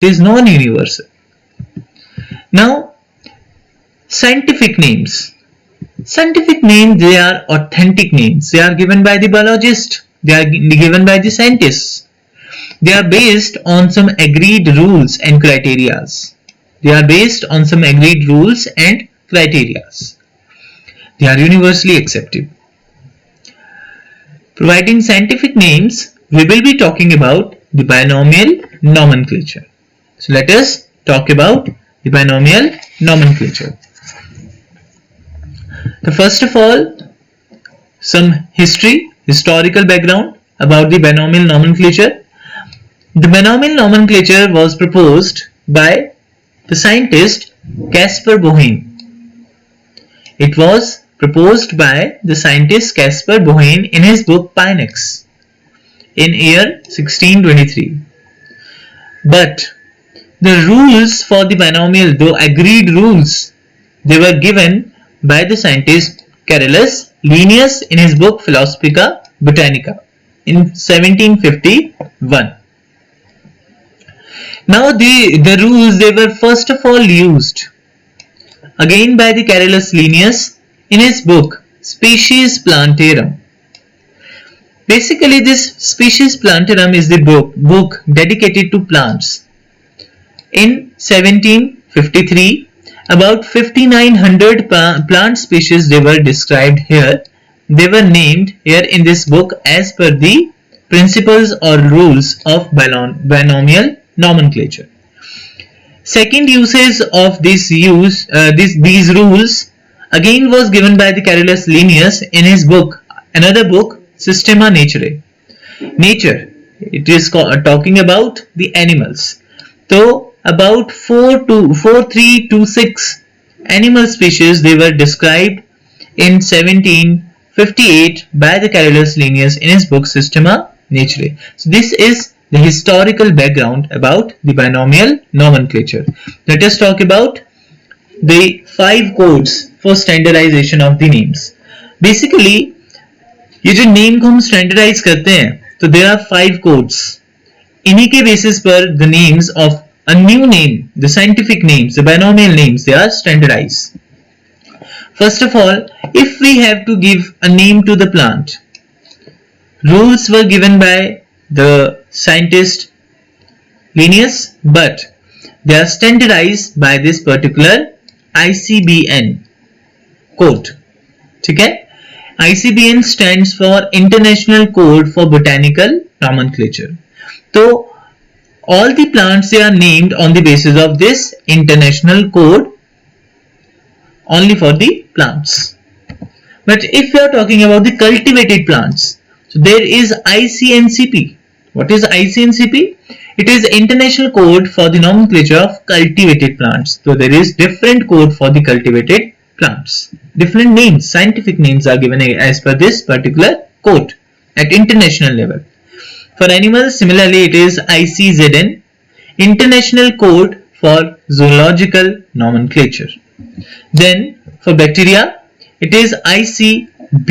It is non-universal. Now, scientific names. Scientific names, they are authentic names. They are given by the biologist. They are given by the scientists. They are based on some agreed rules and criteria. They are based on some agreed rules and criteria. They are universally accepted. Providing scientific names, we will be talking about the binomial nomenclature. So let us talk about the binomial nomenclature. So first of all, some historical background about the binomial nomenclature. The binomial nomenclature was proposed by the scientist Caspar Bohn. It was proposed by the scientist Caspar Bohn in his book Pinax in year 1623. But the rules for the binomial, though agreed rules, they were given by the scientist Carolus Linnaeus in his book Philosophica Botanica in 1751. Now the rules, they were first of all used again by the Carolus Linnaeus in his book Species Plantarum. Basically, this Species Plantarum is the book dedicated to plants. In 1753, about 5900 plant species, they were described here. They were named here in this book as per the principles or rules of binomial nomenclature. Second usage of these rules again was given by the Carolus Linnaeus in his book, another book, Systema Naturae. Nature, it is talking about the animals. So about 4326 animal species, they were described in 1758 by the Carolus Linnaeus in his book Systema Naturae. So this is the historical background about the binomial nomenclature. Let us talk about the 5 codes for standardization of the names. Basically, ये जो name को हम standardise करते हैं, तो there are 5 codes. इन्हीं के basis पर the names of a new name, the scientific names, the binomial names, they are standardised. First of all, if we have to give a name to the plant, rules were given by the scientist Linnaeus, but they are standardized by this particular ICBN code. ठीक है? ICBN stands for International Code for Botanical Nomenclature. So all the plants, they are named on the basis of this international code only for the plants. But if we are talking about the cultivated plants, so there is ICNCP. What is ICNCP? It is International Code for the Nomenclature of Cultivated Plants. So there is different code for the cultivated plants. Different names, scientific names are given as per this particular code at international level. For animals, similarly, it is ICZN, International Code for Zoological Nomenclature. Then for bacteria, it is ICNB.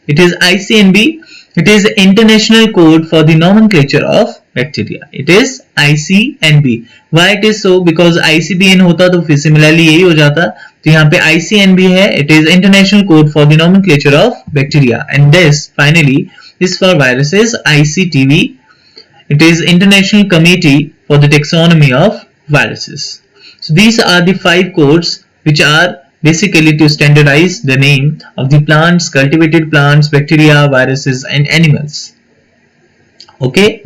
It is ICNB. It is International Code for the Nomenclature of Bacteria. It is ICNB. Why it is so? Because ICBN होता तो फिर similarly यही हो जाता. तो यहाँ पे ICNB है. It is International Code for the Nomenclature of Bacteria. And this finally is for viruses, ICTV. It is International Committee for the Taxonomy of Viruses. So these are the 5 codes which are basically to standardize the name of the plants, cultivated plants, bacteria, viruses and animals. Okay.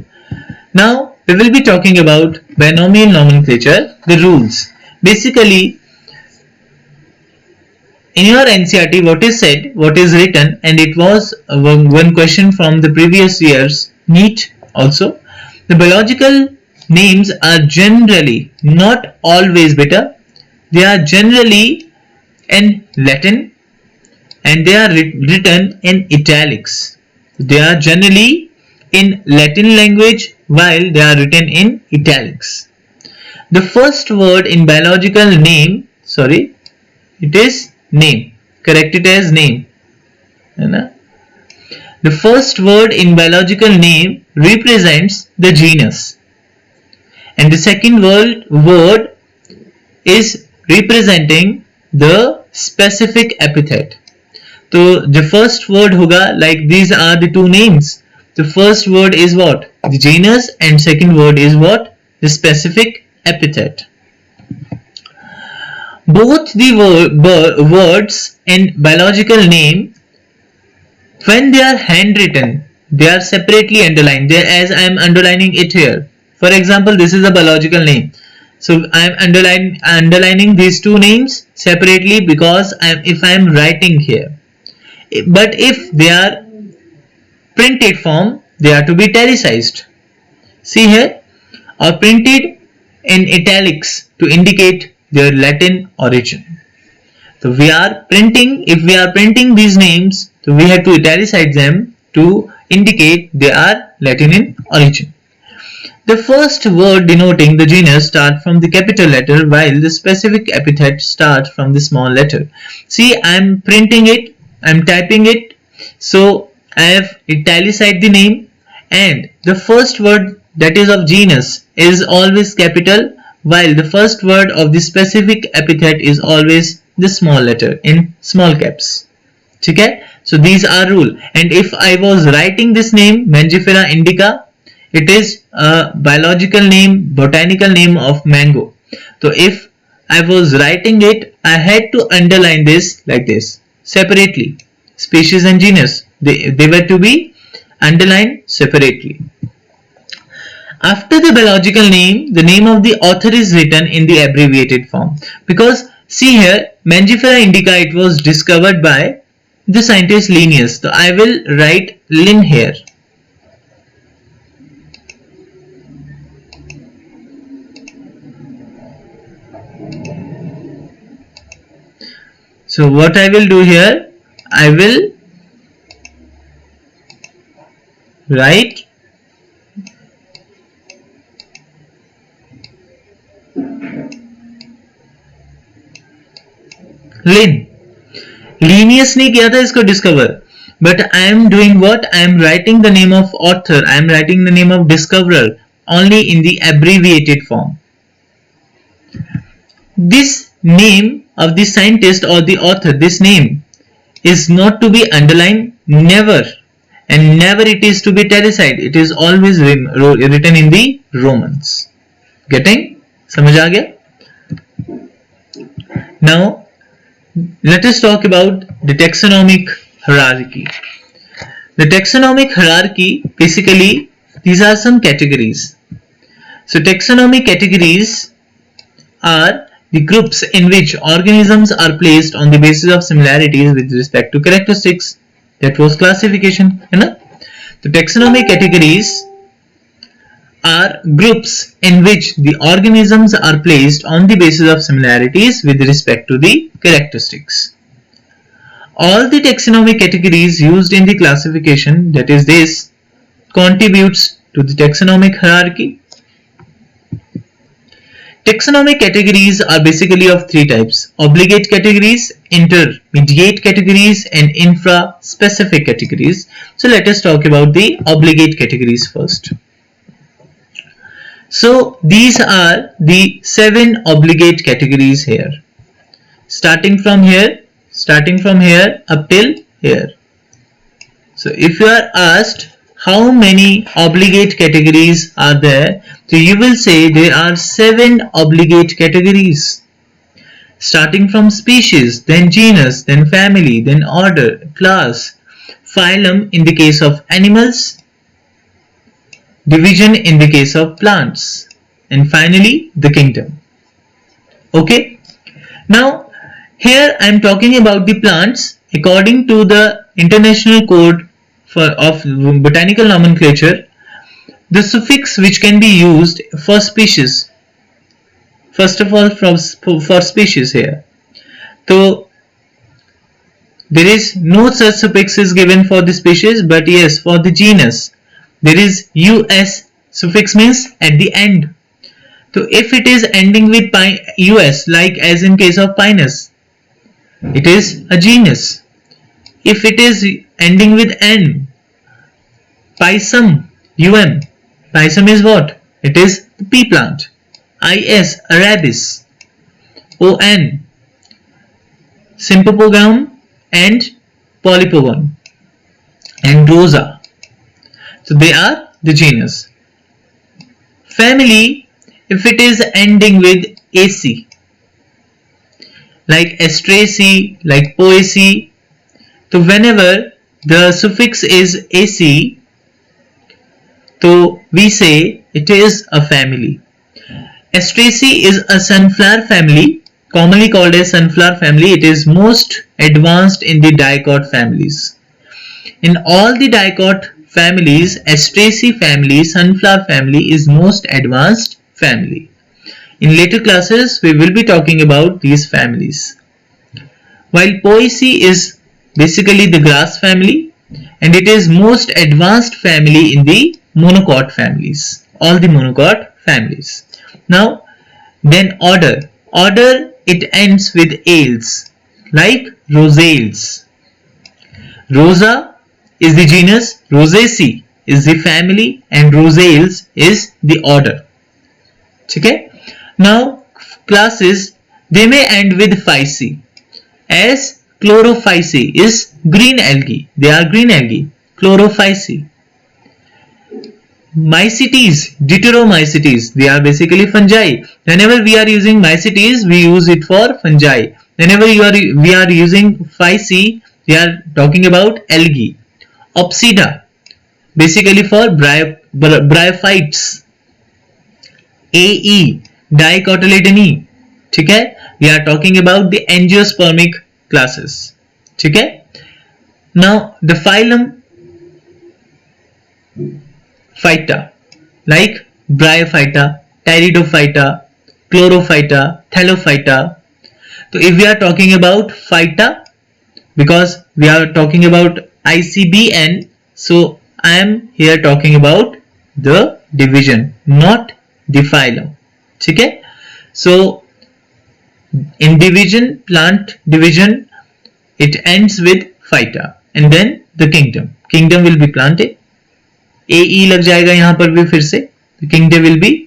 Now we will be talking about binomial nomenclature, the rules. Basically, in your NCERT, what is said, what is written, and it was one question from the previous year's NEET also. The biological names are generally, not always better, they are generally in Latin and they are written in italics. They are generally in Latin language while they are written in italics. The first word in biological name, it is name. Correct it as name. The first word in biological name represents the genus. and the second word is representing the specific epithet. So the first word hoga, like these are the two names. The first word is what? The genus, and second word is what? The specific epithet. Both the words in biological name, when they are handwritten, they are separately underlined. There, as I am underlining it here. For example, this is a biological name. So I am underlining these two names separately because if I am writing here. But if they are printed form, they are to be italicized. See here, or printed in italics to indicate their Latin origin. So if we are printing these names, so we have to italicize them to indicate they are Latin in origin. The first word denoting the genus starts from the capital letter, while the specific epithet starts from the small letter. See, I am printing it, I am typing it, so I have italicized the name, and the first word, that is of genus, is always capital, while the first word of the specific epithet is always the small letter in small caps. Okay? So these are rule. And if I was writing this name, Mangifera indica, it is a biological name, botanical name of mango. So if I was writing it, I had to underline this like this separately. Species and genus, they were to be underlined separately. After the biological name, the name of the author is written in the abbreviated form. Because see here, Mangifera indica, it was discovered by the scientist Linnaeus. So I will write Lin here. So what I will do here, I will write Lin. Linnaeus ने किया था इसको discover, but I am doing what? I am writing the name of author, I am writing the name of discoverer only in the abbreviated form. This name of the scientist or the author, this name is not to be underlined, never, and never it is to be italicized. It is always written in the Romans. Getting? समझ आ गया? Now let us talk about the taxonomic hierarchy. The taxonomic hierarchy, basically these are some categories. So taxonomic categories are the groups in which organisms are placed on the basis of similarities with respect to characteristics. That was classification. The taxonomic categories are groups in which the organisms are placed on the basis of similarities with respect to the characteristics. All the taxonomic categories used in the classification, that is this, contributes to the taxonomic hierarchy. Taxonomic categories are basically of three types: obligate categories, intermediate categories, and infra-specific categories. So let us talk about the obligate categories first. So these are the 7 obligate categories here, starting from here up till here. So if you are asked how many obligate categories are there, so you will say there are 7 obligate categories, starting from species, then genus, then family, then order, class, phylum in the case of animals, division in the case of plants, and finally the kingdom. Okay, now here I am talking about the plants. According to the International Code of Botanical Nomenclature, the suffix which can be used for species, first of all for species here, so there is no such suffix is given for the species, but yes, for the genus there is us suffix, means at the end. So if it is ending with us, like as in case of Pinus, it is a genus. If it is ending with n, Pisum, pisum is what? It is the pea plant. IS, Arabis. ON, Sympopogam and Polypogon. And Rosa. So they are the genus. Family, if it is ending with AC, like Asteraceae, like Poaceae, so whenever the suffix is AC, so we say it is a family. Asteraceae is a sunflower family, commonly called as sunflower family. It is most advanced in the dicot families. In all the dicot families, Asteraceae family, sunflower family is most advanced family. In later classes, we will be talking about these families. While Poaceae is basically the grass family, and it is most advanced family in the monocot families, all the monocot families. Now, then order. Order, it ends with ales, like Rosales. Rosa is the genus, Rosaceae is the family, and Rosales is the order. Okay? Now, classes, they may end with Phyceae, as Chlorophyceae is green algae. They are green algae. Chlorophyceae. Mycetes, Deuteromycetes, they are basically fungi. Whenever we are using mycetes, we use it for fungi. Whenever we are using Phyceae, we are talking about algae. Opsida, basically for bryophytes. AE, Dicotyledone. ठीक है, we are talking about the angiospermic classes. ठीक है. Now the phylum Phyta, like Bryophyta, Pteridophyta, Chlorophyta, Thallophyta. So if we are talking about Phyta, because we are talking about ICBN, so I am here talking about the division, not the phylum. Okay? So in division, plant division, it ends with Phyta, and then the kingdom. Kingdom will be planted. AE लग जाएगा यहाँ पर भी फिर से. The kingdom will be